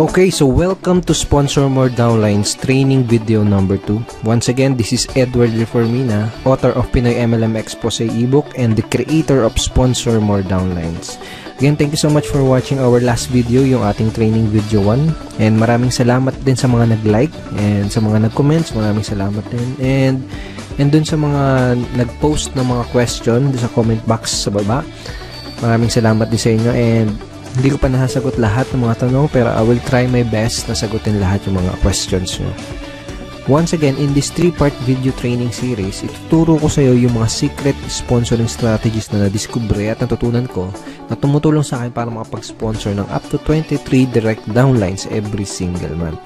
Okay, so welcome to Sponsor More Downlines training video number 2. Once again, this is Edward Reformina, author of Pinoy MLM Expose ebook and the creator of Sponsor More Downlines. Again, thank you so much for watching our last video, yung ating training video 1. And maraming salamat din sa mga nag-like and sa mga nag-comments, maraming salamat din. And dun sa mga nag-post ng mga question sa comment box sa baba, maraming salamat din sa inyo. And hindi ko pa nasasagot lahat ng mga tanong, pero I will try my best na sagutin lahat yung mga questions nyo. Once again, in this 3-part video training series, ituturo ko sa iyo yung mga secret sponsoring strategies na nadiskubre at natutunan ko na tumutulong sa akin para makapag-sponsor ng up to 23 direct downlines every single month.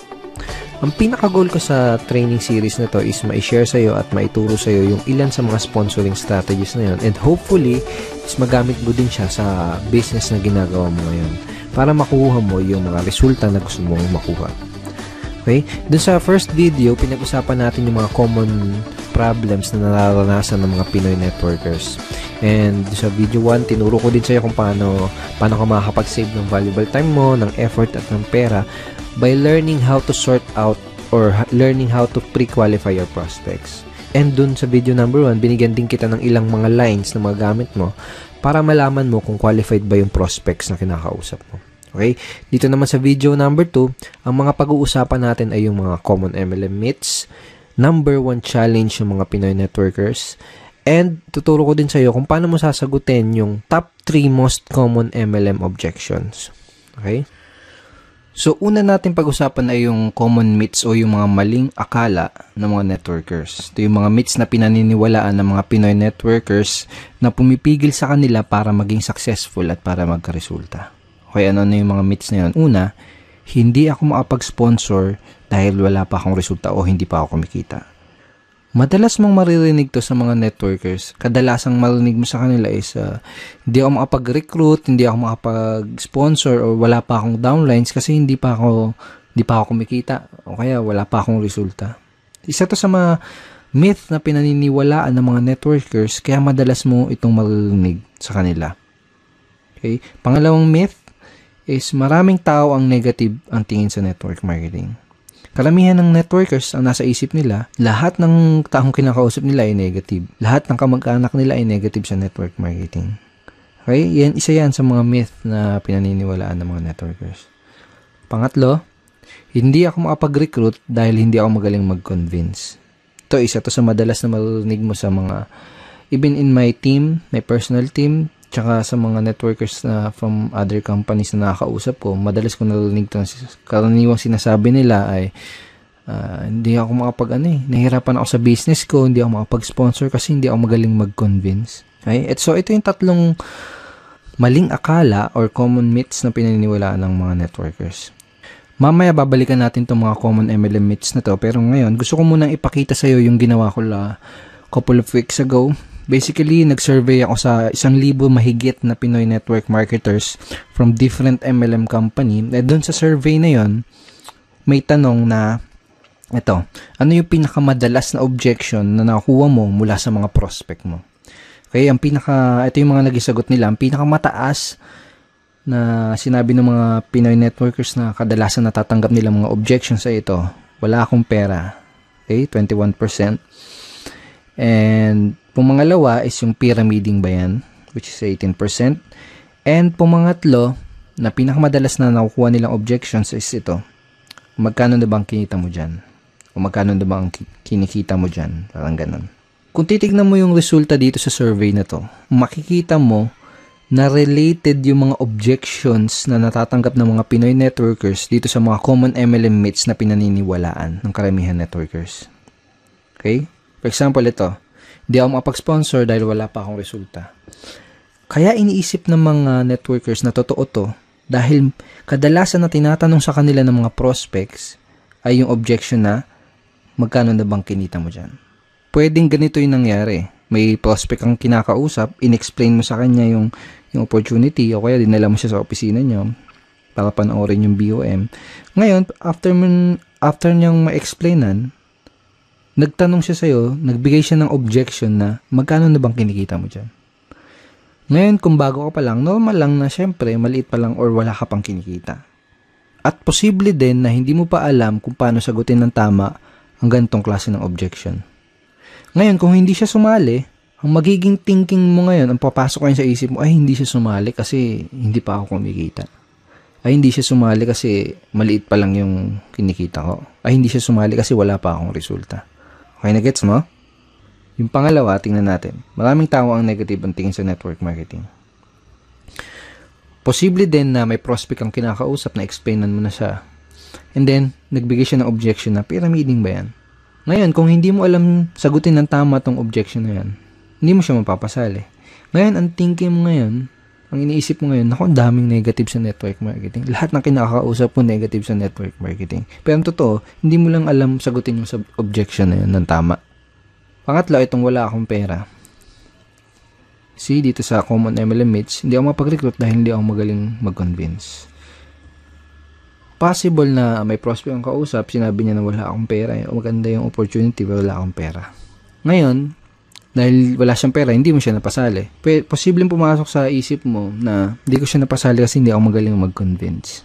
Ang pinaka-goal ko sa training series na to is ma-share sa iyo at maituro sa iyo yung ilan sa mga sponsoring strategies na yun, and hopefully is magamit mo din siya sa business na ginagawa mo ngayon para makuha mo yung mga resulta na gusto mong makuha. Okay? Dun sa first video, pinag-usapan natin yung mga common problems na nararanasan ng mga Pinoy networkers. And sa video 1, tinuro ko din sa iyo kung paano ka makakapag-save ng valuable time mo, ng effort at ng pera by learning how to sort out or learning how to pre-qualify your prospects. And dun sa video number 1, binigyan din kita ng ilang mga lines na magagamit mo para malaman mo kung qualified ba yung prospects na kinakausap mo. Okay? Dito naman sa video number 2, ang mga pag-uusapan natin ay yung mga common MLM myths, number 1 challenge ng mga Pinoy networkers, and tuturo ko din sa iyo kung paano mo sasagutin yung top 3 most common MLM objections. Okay? So, una natin pag-usapan ay yung common myths o yung mga maling akala ng mga networkers. Ito yung mga myths na pinaniniwalaan ng mga Pinoy networkers na pumipigil sa kanila para maging successful at para magkaresulta. Okay, ano na yung mga myths na yun? Una, hindi ako makapag-sponsor dahil wala pa akong resulta o hindi pa ako kumikita. Madalas mong maririnig to sa mga networkers. Kadalasang marinig mo sa kanila is hindi ako makapag-recruit, hindi ako makapag-sponsor, o wala pa akong downlines kasi hindi pa ako kumikita, o kaya wala pa akong resulta. Isa to sa mga myth na pinaniniwalaan ng mga networkers, kaya madalas mo itong maririnig sa kanila. Okay? Pangalawang myth is maraming tao ang negative ang tingin sa network marketing. Karamihan ng networkers ang nasa isip nila, lahat ng taong kinakausap nila ay negative. Lahat ng kamag-anak nila ay negative sa network marketing. Okay? Isa yan sa mga myth na pinaniniwalaan ng mga networkers. Pangatlo, hindi ako makapag-recruit dahil hindi ako magaling mag-convince. Ito, isa to sa madalas na marinig mo sa mga, even in my team, my personal team, tsaka sa mga networkers na from other companies na nakakausap ko, madalas ko narinig ito. Karaniwang sinasabi nila ay hindi ako nahihirapan ako sa business ko, hindi ako makapag-sponsor kasi hindi ako magaling mag-convince. Okay? So, ito yung tatlong maling akala or common myths na pinaniniwalaan ng mga networkers. Mamaya babalikan natin itong mga common MLM myths na to, pero ngayon gusto ko munang ipakita sa iyo yung ginawa ko couple of weeks ago. Basically, nag-survey ako sa 1,000 mahigit na Pinoy network marketers from different MLM company. At doon sa survey na yon, may tanong na, ito, ano yung pinakamadalas na objection na nakuha mo mula sa mga prospect mo? Okay, ito yung mga nagisagot nila. Ang pinakamataas na sinabi ng mga Pinoy networkers na kadalasan natatanggap nila mga objections sa ito, wala akong pera. Okay, 21%. And pumangalawa is yung pyramiding ba yan, which is 18%. And pumangatlo, na pinakamadalas na nakukuha nilang objections is ito. Magkano na ba ang kinita mo dyan? O magkano na ba ang kinikita mo dyan? Parang ganun. Kung titignan mo yung resulta dito sa survey na to, makikita mo na related yung mga objections na natatanggap ng mga Pinoy networkers dito sa mga common MLM myths na pinaniniwalaan ng karamihan networkers. Okay? For example, ito. Hindi ako makapag-sponsor dahil wala pa akong resulta. Kaya iniisip ng mga networkers na totoo to dahil kadalasan na tinatanong sa kanila ng mga prospects ay yung objection na magkano na bang kinita mo dyan. Pwedeng ganito yung nangyari. May prospect kang kinakausap, in-explain mo sa kanya yung opportunity o kaya dinala mo siya sa opisina nyo para panoorin yung BOM. Ngayon, after niyang ma-explainan, nagtanong siya sa'yo, nagbigay siya ng objection na magkano na bang kinikita mo dyan? Ngayon, kung bago ka pa lang, normal lang na syempre, maliit pa lang or wala ka pang kinikita. At posible din na hindi mo pa alam kung paano sagutin ng tama ang ganitong klase ng objection. Ngayon, kung hindi siya sumali, ang magiging thinking mo ngayon, ang papasok ngayon sa isip mo, ay hindi siya sumali kasi hindi pa ako kumikita. Ay hindi siya sumali kasi maliit pa lang yung kinikita ko. Ay hindi siya sumali kasi wala pa akong resulta. Okay na gets mo? Yung pangalawa, tingnan natin. Maraming tao ang negative ang tingin sa network marketing. Posible din na may prospect ang kinakausap na explainan mo na siya. And then, nagbigay siya ng objection na pyramiding ba yan? Ngayon, kung hindi mo alam sagutin ng tama tong objection na yan, hindi mo siya mapapasali. Ngayon, ang thinking mo ngayon, ang iniisip mo ngayon, naku, ang daming negative sa network marketing. Lahat ng kinakausap mo negative sa network marketing. Pero ang totoo, hindi mo lang alam sagutin yung objection na yun ng tama. Pangatlo, itong wala akong pera. See, dito sa Common MLM Meets, hindi ako mapag-recruit dahil hindi ako magaling mag-convince. Possible na may prospect ang kausap, sinabi niya na wala akong pera, maganda yung opportunity, wala akong pera. Ngayon, dahil wala siyang pera, hindi mo siya napasali. Posibleng pumasok sa isip mo na hindi ko siya napasali kasi hindi ako magaling mag-convince.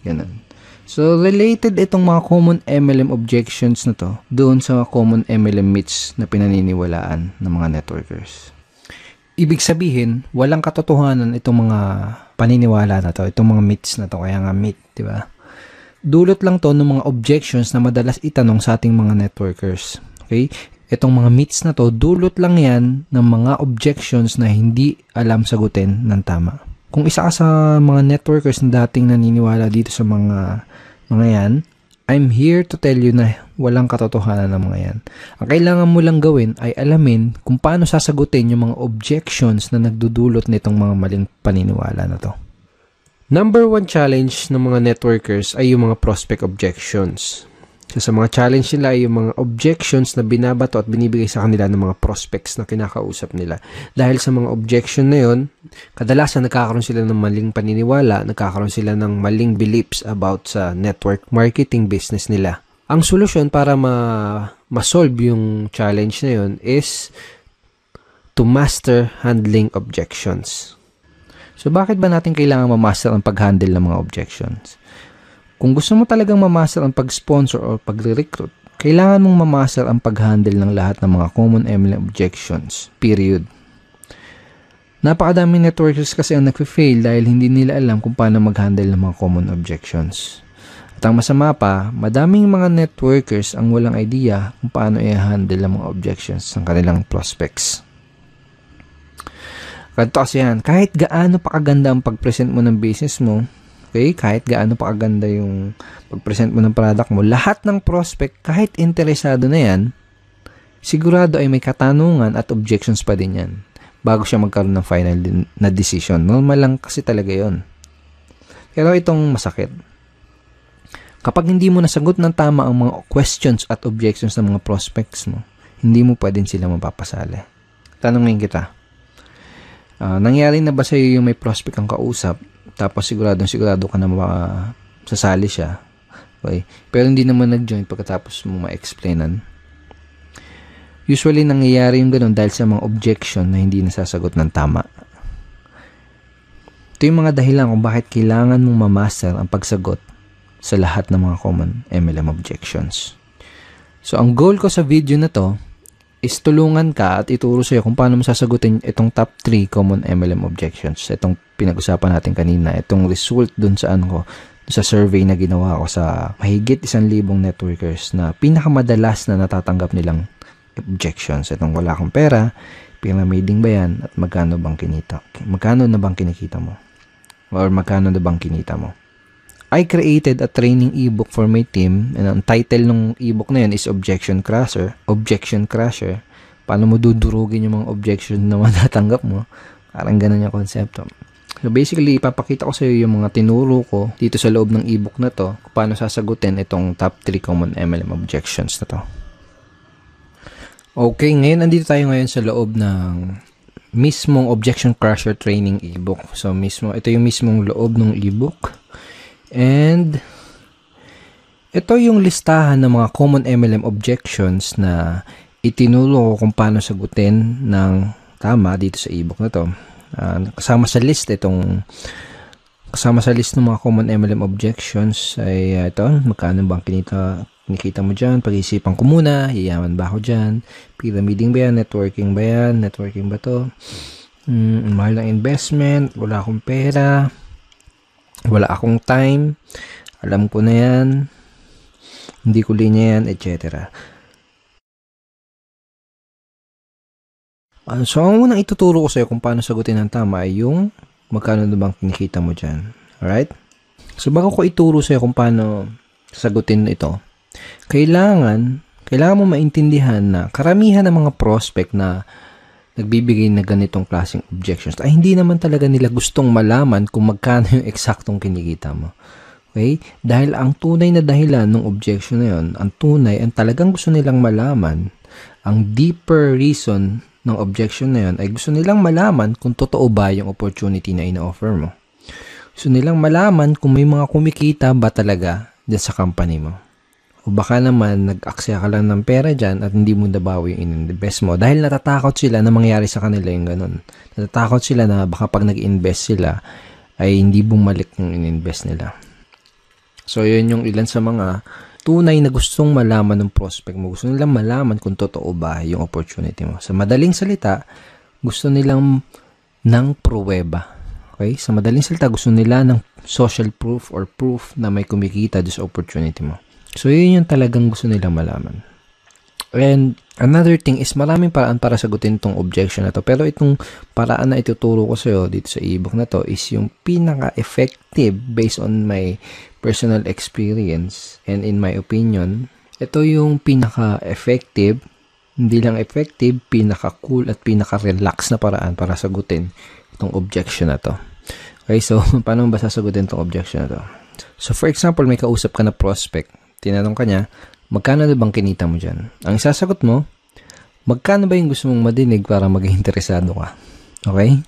Ganun. So, related itong mga common MLM objections na to doon sa common MLM myths na pinaniniwalaan ng mga networkers. Ibig sabihin, walang katotohanan itong mga paniniwala na to, itong mga myths na to, kaya nga myth, di ba? Dulot lang to ng mga objections na madalas itanong sa ating mga networkers. Okay? Itong mga myths na to, dulot lang yan ng mga objections na hindi alam sagutin ng tama. Kung isa ka sa mga networkers na dating naniniwala dito sa mga yan, I'm here to tell you na walang katotohanan ng mga yan. Ang kailangan mo lang gawin ay alamin kung paano sasagutin yung mga objections na nagdudulot nitong mga maling paniniwala na to. Number 1 challenge ng mga networkers ay yung mga prospect objections. So, sa mga challenge nila ay yung mga objections na binabato at binibigay sa kanila ng mga prospects na kinakausap nila. Dahil sa mga objection na yun, kadalasan nagkakaroon sila ng maling paniniwala, nagkakaroon sila ng maling beliefs about sa network marketing business nila. Ang solusyon para ma-solve yung challenge na yun is to master handling objections. So, bakit ba natin kailangan ma-master ang pag-handle ng mga objections? Kung gusto mo talagang ma-master ang pag-sponsor o pag-recruit, kailangan mong ma-master ang pag-handle ng lahat ng mga common MLM objections. Period. Napakadaming networkers kasi ang nag-fail dahil hindi nila alam kung paano mag-handle ng mga common objections. At ang masama pa, madaming mga networkers ang walang idea kung paano i-handle ang mga objections ng kanilang prospects. Ganito kasi yan, kahit gaano pa kaganda ang pag-present mo ng business mo, okay, kahit gaano pa kaganda yung pag-present mo ng product mo, lahat ng prospect, kahit interesado na yan, sigurado ay may katanungan at objections pa din yan bago siya magkaroon ng final na decision. Normal lang kasi talaga yon. Pero itong masakit. Kapag hindi mo nasagot ng tama ang mga questions at objections ng mga prospects mo, hindi mo pa din sila mapapasali. Tanungin kita, nangyari na ba sa iyo yung may prospect ang kausap, tapos sigurado ka na sasali siya, okay, pero hindi naman nag-join pagkatapos mo ma-explainan? Usually, nangyayari yung ganun dahil sa mga objection na hindi nasasagot ng tama. Ito yung mga dahilan kung bakit kailangan mong ma-master ang pagsagot sa lahat ng mga common MLM objections. So, ang goal ko sa video na to is tulungan ka at ituro sa'yo kung paano mo sasagutin itong top 3 common MLM objections. Itong pinag-usapan natin kanina, itong result dun sa sa survey na ginawa ko sa mahigit 1,000 networkers na pinakamadalas na natatanggap nilang objections. Itong wala akong pera, pyramiding ba yan, at magkano na bang kinikita mo? Or magkano na bang kinita mo? I created a training ebook for my team, and ang title ng ebook na yan is Objection Crusher. Paano mo dudurugin yung mga objection na matatanggap mo? Parang ganun yung konsepto. So basically, ipapakita ko sa iyo yung mga tinuro ko dito sa loob ng ebook na to kung paano sasagutin itong top 3 common MLM objections na to. Okay, ngayon andito tayo ngayon sa loob ng mismong Objection Crusher training ebook. So ito yung mismong loob ng ebook. And ito yung listahan ng mga common MLM objections na itinuro ko kung paano sagutin ng tama dito sa ebook na to. Kasama sa list itong Kasama sa list ng mga common MLM objections ay ito, magkano bang kinikita mo dyan? Pag-iisipan ko muna, yayaman ba ako dyan? Pyramiding ba yan? Networking ba yan? Networking ba to? Mahal ng investment, wala akong pera, wala akong time, alam ko na yan, hindi ko linya yan, etc. So, ang unang ituturo ko sa'yo kung paano sagutin ng tama ay yung magkano na bang kinikita mo dyan. Alright? So, bago ko ituro sa'yo kung paano sagutin ito, kailangan mo maintindihan na karamihan ng mga prospect na nagbibigay na ganitong klaseng objections ay hindi naman talaga nila gustong malaman kung magkano yung eksaktong kinikita mo. Okay? Dahil ang tunay na dahilan ng objection na yun, ang talagang gusto nilang malaman, ang deeper reason ng objection na yun ay gusto nilang malaman kung totoo ba yung opportunity na ina-offer mo. Gusto nilang malaman kung may mga kumikita ba talaga dyan sa company mo. O baka naman nag-aksaya ka lang ng pera dyan at hindi mo nabawi yung in-invest mo dahil natatakot sila na mangyari sa kanila yung ganun. Natatakot sila na baka pag nag-invest sila ay hindi bumalik yung in-invest nila. So yun yung ilan sa mga tunay na gustong malaman ng prospect mo. Gusto nilang malaman kung totoo ba yung opportunity mo. Sa madaling salita, gusto nilang ng pruweba. Okay? Sa madaling salita, gusto nila ng social proof or proof na may kumikita sa opportunity mo. So, yun yung talagang gusto nilang malaman. And another thing is maraming paraan para sagutin itong objection na to. Pero itong paraan na ituturo ko sa'yo dito sa ebook na to is yung pinaka-effective based on my personal experience and in my opinion. Ito yung pinaka-effective, hindi lang effective, pinaka-cool at pinaka-relax na paraan para sagutin itong objection na to. Okay, so paano ba sasagutin itong objection na to? So for example, may kausap ka na prospect. Tinanong ka niya, magkano na bang kinita mo dyan? Ang sasagot mo, magkano ba yung gusto mong madinig para maging interesado ka? Okay?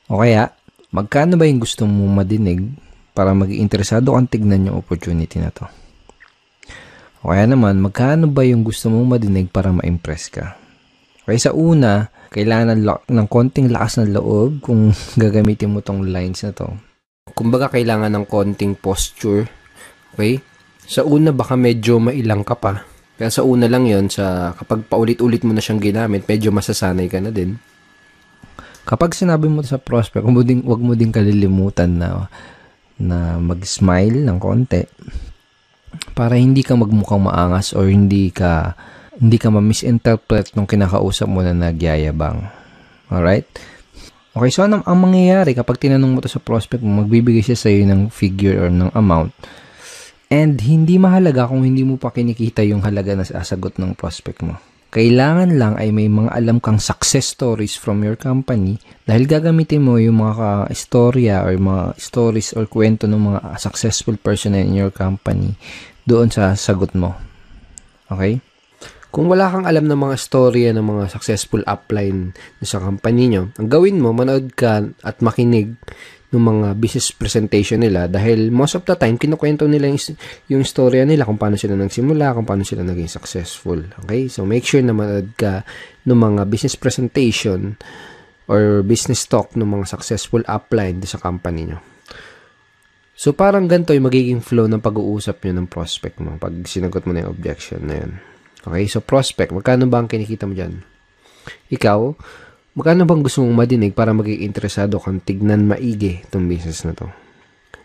O kaya, magkano ba yung gusto mong madinig para maging interesado kang tignan yung opportunity na to? O kaya naman, magkano ba yung gusto mong madinig para ma-impress ka? Okay, sa una, kailangan ng konting lakas ng loob kung gagamitin mo tong lines na to. Kumbaga, kailangan ng konting posture. Okay? Sa una, baka medyo mailang ka pa. Kaya sa una lang yon, kapag paulit-ulit mo na siyang ginamit, medyo masasanay ka na din. Kapag sinabi mo sa prospect, wag mo din kalilimutan na mag-smile ng konti para hindi ka magmukhang maangas or hindi ka ma-misinterpret nung kinakausap mo na nagyayabang. Alright? Okay, so ang mangyayari kapag tinanong mo to sa prospect mo, magbibigay siya sa iyo ng figure or ng amount. And hindi mahalaga kung hindi mo pa kinikita yung halaga na sasagot ng prospect mo. Kailangan lang ay may mga alam kang success stories from your company dahil gagamitin mo yung mga istorya or mga stories or kwento ng mga successful person in your company doon sa sagot mo. Okay? Kung wala kang alam ng mga storya ng mga successful upline sa company nyo, ang gawin mo, manood ka at makinig ng mga business presentation nila dahil most of the time, kinukwento nila yung storya nila kung paano sila nagsimula, kung paano sila naging successful. Okay? So, make sure na manood ka ng mga business presentation or business talk ng mga successful upline sa company nyo. So, parang ganito yung magiging flow ng pag-uusap nyo ng prospect mo pag sinagot mo na yung objection na yun. Okay? So, prospect, magkano ba ang kinikita mo dyan? Ikaw, magkano bang gusto mong madinig para maging interesado kang tignan maigi itong business na to?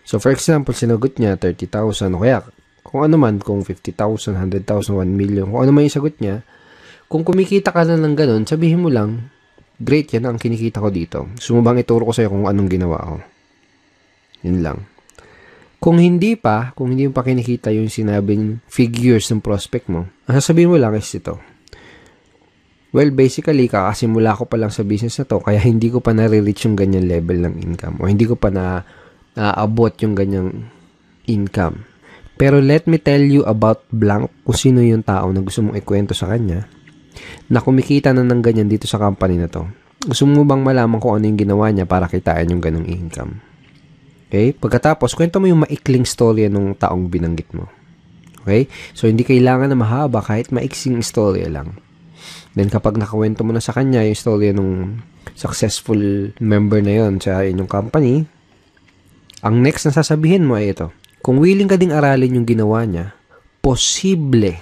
So, for example, sinagot niya 30,000 o kaya kung ano man, kung 50,000, 100,000, 1 million, kung ano man yung sagot niya, kung kumikita ka na ng ganun, sabihin mo lang, great, yan ang kinikita ko dito. Sumubang ituro ko sa'yo kung anong ginawa ko. Yun lang. Kung hindi mo pa kinikita yung sinabing figures ng prospect mo, ang sasabihin mo lang is ito. Well, basically, kakasimula ko pa lang sa business na to, kaya hindi ko pa nare-reach yung ganyan level ng income o hindi ko pa naabot yung ganyang income. Pero let me tell you about blank kung sino yung tao na gusto mong ikwento sa kanya na kumikita na ng ganyan dito sa company na to. Gusto mo bang malaman kung ano yung ginawa niya para kitain yung ganong income? Okay? Pagkatapos, kwento mo yung maikling storya ng taong binanggit mo. Okay? So, hindi kailangan na mahaba kahit maiksing storya lang. Then, kapag nakawento mo na sa kanya yung storya ng successful member na yon sa inyong company, Ang next na sasabihin mo ay ito. Kung willing ka ding aralin yung ginawa niya, posible,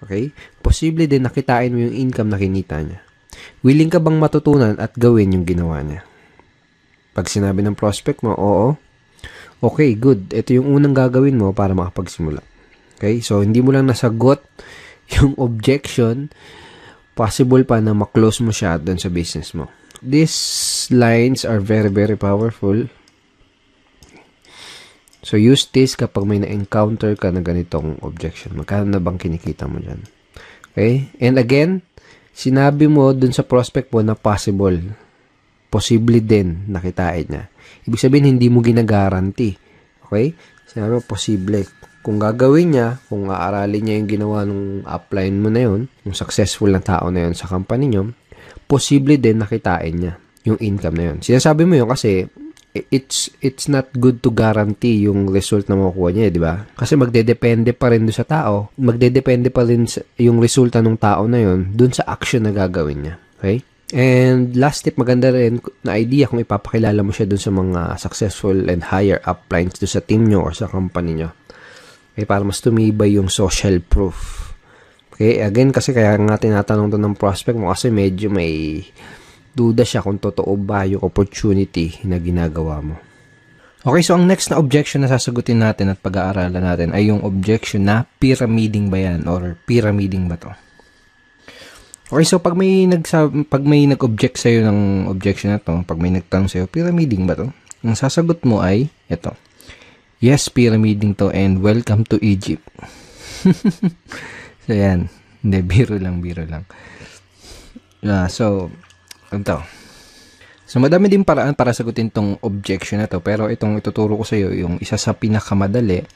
okay? Posible din nakitain mo yung income na kinita niya. Willing ka bang matutunan at gawin yung ginawa niya? Pag sinabi ng prospect mo, oo. Okay, good. Ito yung unang gagawin mo para makapagsimula. Okay? So, hindi mo lang nasagot yung objection, possible pa na maklose mo siya doon sa business mo. These lines are very, very powerful. So, use this kapag may na-encounter ka na ganitong objection. Magkano na bang kinikita mo dyan? Okay? And again, sinabi mo dun sa prospect mo na possible. Posible din nakitain niya. Ibig sabihin, hindi mo ginagaranti. Okay? Sinabi mo, posible. Kung gagawin niya, kung aaralin niya yung ginawa ng upline mo na yun, yung successful na tao na yun sa company nyo, posible din nakitain niya yung income na yun. Sinasabi mo yun kasi it's not good to guarantee yung result na makukuha niya, di ba? Kasi magdedepende pa rin doon sa tao. Magdedepende pa rin yung resulta ng tao na yun doon sa action na gagawin niya. Okay? And last tip, maganda rin na idea kung ipapakilala mo siya doon sa mga successful and higher uplines doon sa team nyo or sa company nyo. Okay? Para mas tumibay yung social proof. Okay? Again, kasi kaya nga tinatanong to ng prospect mo kasi medyo may duda siya kung totoo ba yung opportunity na ginagawa mo. Okay, so ang next na objection na sasagutin natin at pag-aaralan natin ay yung objection na pyramiding ba yan or pyramiding ba to? Okay, so pag may nag-object sa'yo ng objection na to, pag may nagtanong sa'yo, pyramiding ba to? Ang sasagot mo ay ito. Yes, pyramiding to and welcome to Egypt. So yan. Hindi, biro lang. So, madami din paraan para sagutin tong objection na to. Pero itong ituturo ko sa iyo, yung isa sa pinakamadali,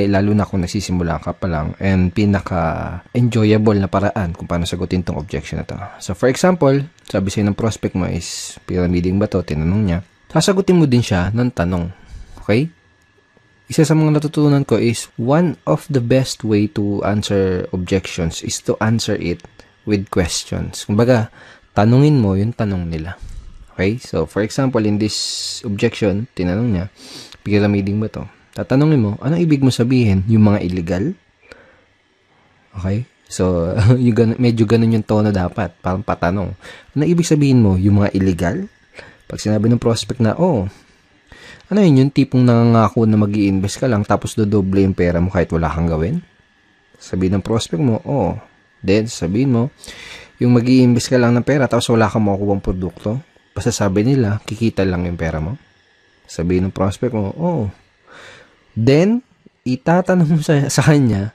lalo na kung nagsisimula ka pa lang, and pinaka-enjoyable na paraan kung paano sagutin tong objection na to. So, for example, sabi sa'yo ng prospect mo is, pyramiding ba to? Tinanong niya. Sasagutin mo din siya ng tanong. Okay? Isa sa mga natutunan ko is, one of the best way to answer objections is to answer it with questions. Kumbaga, tanungin mo yung tanong nila. Okay? So, for example, in this objection, tinanong niya, pyramiding ba to? Tatanungin mo, anong ibig mo sabihin? Yung mga illegal? Okay? So, medyo ganun yung tono dapat. Parang patanong. Anong ibig sabihin mo? Yung mga illegal? Pag sinabi ng prospect na, ano yun? Yung tipong nangangako na mag-i-invest ka lang tapos dodoble yung pera mo kahit wala kang gawin? Sabihin ng prospect mo, Then, sabihin mo, yung mag-i-invest ka lang ng pera tapos wala kang makukuha ng produkto. Basta sabi nila, kikita lang yung pera mo. Sabihin ng prospect mo, Then, itatanong mo sa kanya,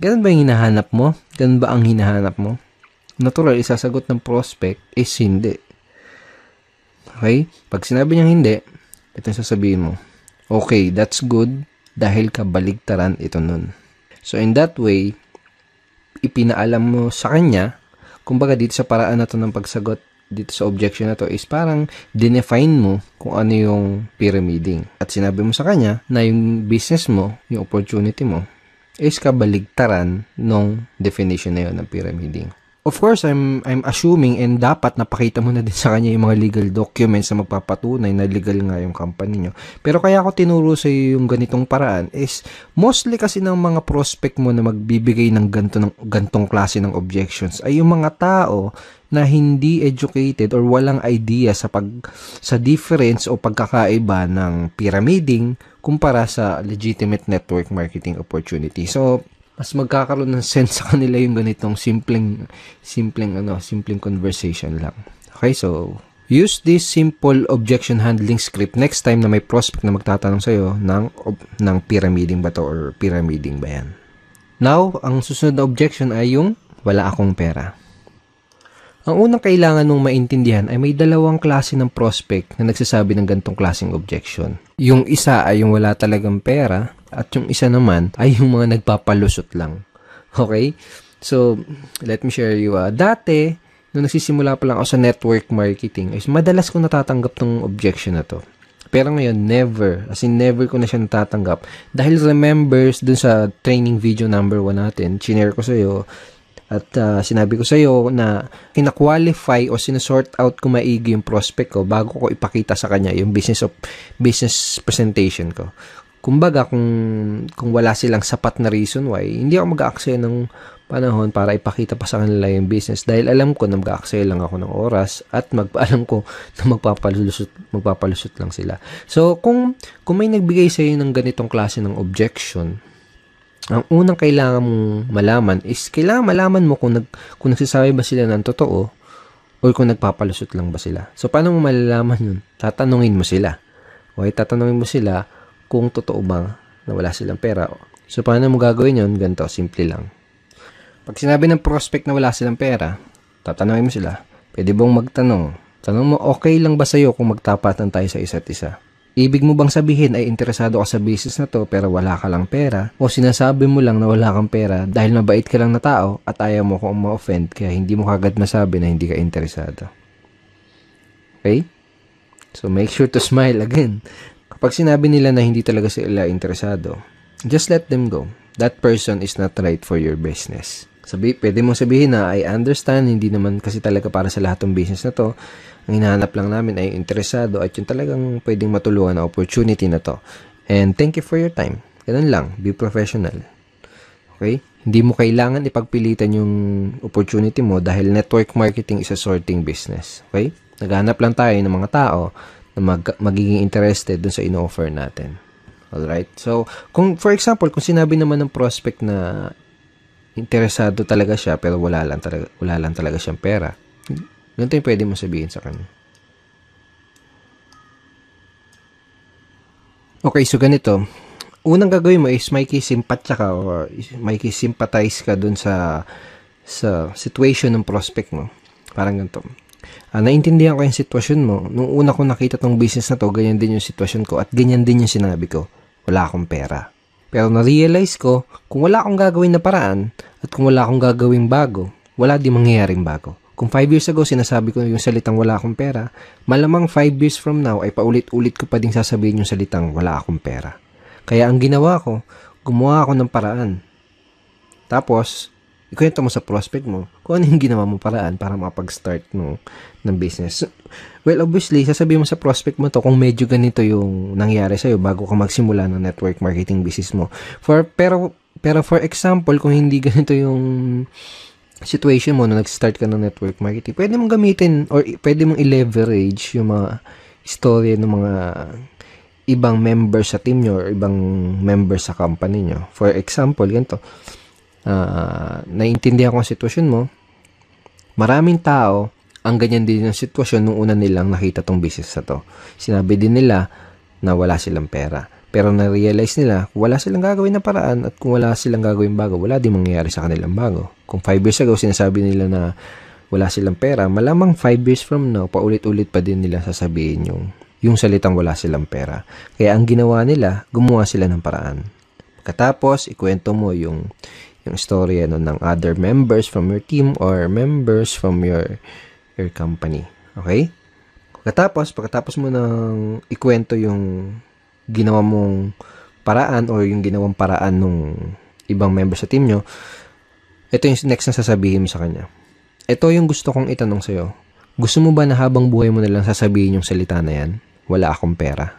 ganun ba yung hinahanap mo? Ganun ba ang hinahanap mo? Natural, isasagot ng prospect is hindi. Okay? Pag sinabi niyang hindi, ito yung sasabihin mo, okay, that's good dahil kabaligtaran ito nun. So, in that way, ipinaalam mo sa kanya, kumbaga dito sa paraan na to ng pagsagot dito sa objection na to is parang dinefine mo kung ano yung pyramiding. At sinabi mo sa kanya na yung business mo, yung opportunity mo, is kabaligtaran nung definition na yun ng pyramiding. Of course, I'm assuming and dapat napakita mo na din sa kanya yung mga legal documents na magpapatunay na legal nga yung company nyo. Pero kaya ako tinuro sa iyo yung ganitong paraan is mostly kasi ng mga prospect mo na magbibigay ng gantong klase ng objections ay yung mga tao na hindi educated or walang idea sa difference o pagkakaiba ng pyramiding kumpara sa legitimate network marketing opportunity. So, mas magkakaroon ng sense sa kanila yung ganitong simpleng conversation lang. Okay, so use this simple objection handling script next time na may prospect na magtatanong sa'yo ng pyramiding ba to or pyramiding ba yan. Now, ang susunod na objection ay yung wala akong pera. Ang unang kailangan mong maintindihan ay may dalawang klase ng prospect na nagsasabi ng gantong klaseng objection. Yung isa ay yung wala talagang pera at yung isa naman ay yung mga nagpapalusot lang. Okay? So, let me share you. Dati, nung nagsisimula pa lang ako sa network marketing, is madalas ko natatanggap tong objection na to. Pero ngayon, never. As in, never ko na siya natatanggap. Dahil remembers dun sa training video number 1 natin, chinare ko sa'yo, At sinabi ko sa iyo na kina-qualify o sinasort out ko maigi yung prospect ko bago ko ipakita sa kanya yung business presentation ko. Kumbaga, kung wala silang sapat na reason why, hindi ako mag-aaksaya ng panahon para ipakita pa sa kanila yung business dahil alam ko na mag-aaksaya lang ako ng oras at alam ko na magpapalusot lang sila. So, kung may nagbigay sa iyo ng ganitong klase ng objection, ang unang kailangan mong malaman is kailangan malaman mo kung nagsasabi ba sila ng totoo o kung nagpapalusot lang ba sila. So, paano mo malalaman yun? Tatanungin mo sila. Okay, tatanungin mo sila kung totoo ba na wala silang pera. So, paano mo gagawin yun? Ganito, simple lang. Pag sinabi ng prospect na wala silang pera, tatanungin mo sila, pwede bang magtanong? Tanong mo, okay lang ba sa'yo kung magtapatan tayo sa isa't isa? Ibig mo bang sabihin ay interesado ka sa business na to pero wala ka lang pera? O sinasabi mo lang na wala kang pera dahil mabait ka lang na tao at ayaw mo kung ma-offend kaya hindi mo kagad masabi na hindi ka interesado? Okay? So make sure to smile again. Kapag sinabi nila na hindi talaga sila interesado, just let them go. That person is not right for your business. Pwede mong sabihin na I understand, hindi naman kasi talaga para sa lahat ng business na to. Ang hinahanap lang namin ay interesado at yung talagang pwedeng matulungan na opportunity na to. And thank you for your time. Ganun lang. Be professional. Okay? Hindi mo kailangan ipagpilitan yung opportunity mo dahil network marketing is a sorting business. Okay? Naghahanap lang tayo ng mga tao na magiging interested dun sa ino-offer natin. Alright? So, for example, kung sinabi naman ng prospect na interesado talaga siya pero wala lang talaga siyang pera, ganito yung pwede mo sabihin sa kanya. Okay, so ganito. Unang gagawin mo is makikisimpatya ka or makikisimpatize ka dun sa situation ng prospect mo. Parang ganito. Naintindihan ko yung sitwasyon mo. Nung una ko nakita tong business na to, ganyan din yung sitwasyon ko at ganyan din yung sinabi ko. Wala akong pera. Pero na-realize ko, kung wala akong gagawin na paraan at kung wala akong gagawing bago, wala di mangyayaring bago. Kung 5 years ago sinasabi ko yung salitang wala akong pera, malamang 5 years from now ay paulit-ulit ko pa ding sasabihin yung salitang wala akong pera. Kaya ang ginawa ko, gumawa ako ng paraan. Tapos, ikwento mo sa prospect mo kung ano yung ginawa mo paraan para makapag-start ng business. Well, obviously, sasabihin mo sa prospect mo to kung medyo ganito yung nangyari sa'yo bago ka magsimula ng network marketing business mo. Pero for example, kung hindi ganito yung situation mo na nag-start ka ng network marketing, pwede mong gamitin or pwede mong i-leverage yung mga istorya ng mga ibang members sa team nyo or ibang members sa company nyo. For example, ganito. Naiintindihan ko ang sitwasyon mo. Maraming tao ang ganyan din ang sitwasyon nung una nilang nakita tong business na to. Sinabi din nila na wala silang pera. Pero na-realize nila, wala silang gagawin na paraan at kung wala silang gagawin bago, wala din mangyayari sa kanilang bago. Kung 5 years ago, sinasabi nila na wala silang pera, malamang 5 years from now, paulit-ulit pa din nila sasabihin yung salitang wala silang pera. Kaya ang ginawa nila, gumawa sila ng paraan. Katapos, ikwento mo yung storya ng other members from your team or members from your company. Okay? Pagkatapos mo nang ikwento yung ginawa mong paraan o yung ginawang paraan ng ibang member sa team nyo, ito yung next na sasabihin mo sa kanya. Ito yung gusto kong itanong sa'yo. Gusto mo ba na habang buhay mo na lang sasabihin yung salita na yan? Wala akong pera.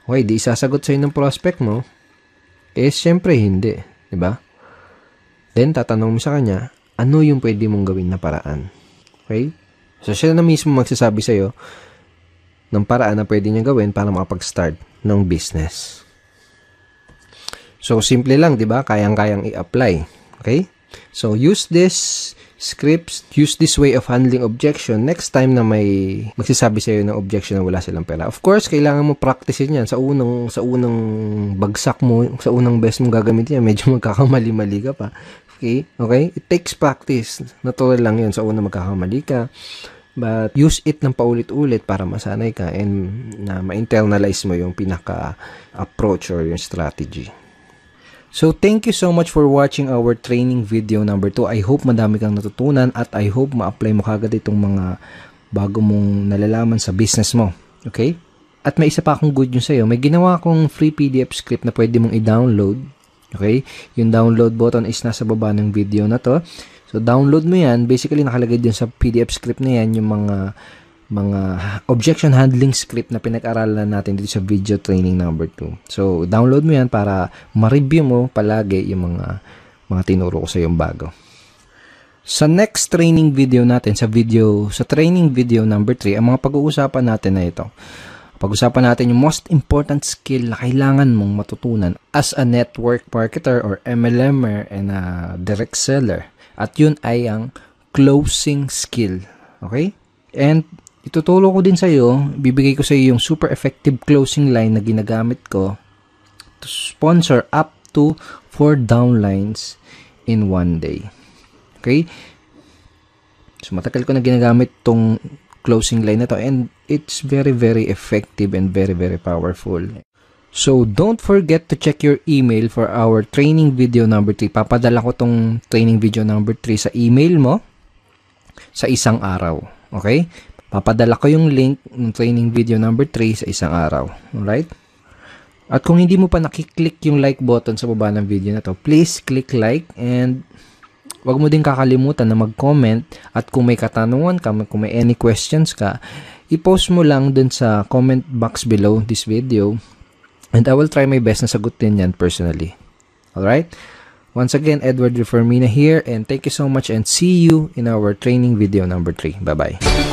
Okay, di isasagot sa'yo ng prospect mo. Syempre hindi. Diba? Then, tatanong mo sa kanya, ano yung pwede mong gawin na paraan? Okay? So, siya na mismo magsasabi sa'yo ng paraan na pwede niya gawin para makapag-start ng business. So, simple lang, di ba? Kayang-kayang i-apply. Okay? So, use this scripts, use this way of handling objection next time na may magsasabi sa'yo ng objection na wala silang pera. Of course, kailangan mo practicein yan. Sa unang bagsak mo, sa unang best mo gagamitin yan, medyo magkakamali-mali ka pa. Okay? Okay? It takes practice. Natural lang yun. Sa unang magkakamali ka. But use it ng paulit-ulit para masanay ka and na ma-internalize mo yung pinaka-approach or yung strategy. So, thank you so much for watching our training video number 2. I hope madami kang natutunan at I hope ma-apply mo kagad itong mga bago mong nalalaman sa business mo. Okay? At may isa pa akong good news sa'yo. May ginawa akong free PDF script na pwede mong i-download Okay? Yung download button is nasa baba ng video na to. So, download mo yan. Basically, nakalagay din sa PDF script na yan yung mga objection handling script na pinag-aralan natin dito sa video training number 2. So, download mo yan para ma-review mo palagi yung mga tinuro ko sa yung bago. Sa next training video natin, sa training video number 3, ang mga pag-uusapan natin na ito. Pag-usapan natin yung most important skill na kailangan mong matutunan as a network marketer or MLMer and a direct seller. At yun ay ang closing skill. Okay? And ituturo ko din sa iyo, bibigay ko sa iyo yung super effective closing line na ginagamit ko to sponsor up to 4 downlines in 1 day. Okay? So matagal ko na ginagamit tong closing line na to and it's very very effective and very very powerful. So don't forget to check your email for our training video number 3. Papadala ko tong training video number 3 sa email mo sa isang araw. Okay? Papadala ko yung link ng training video number 3 sa isang araw. Alright? At kung hindi mo pa nakiklik yung like button sa baba ng video na to, please click like and wag mo din kakalimutan na mag-comment at kung may katanungan ka, kung may any questions ka, i-post mo lang dun sa comment box below this video and I will try my best na sagutin yan personally. Alright? Once again, Edward Reformina here and thank you so much and see you in our training video number 3. Bye-bye.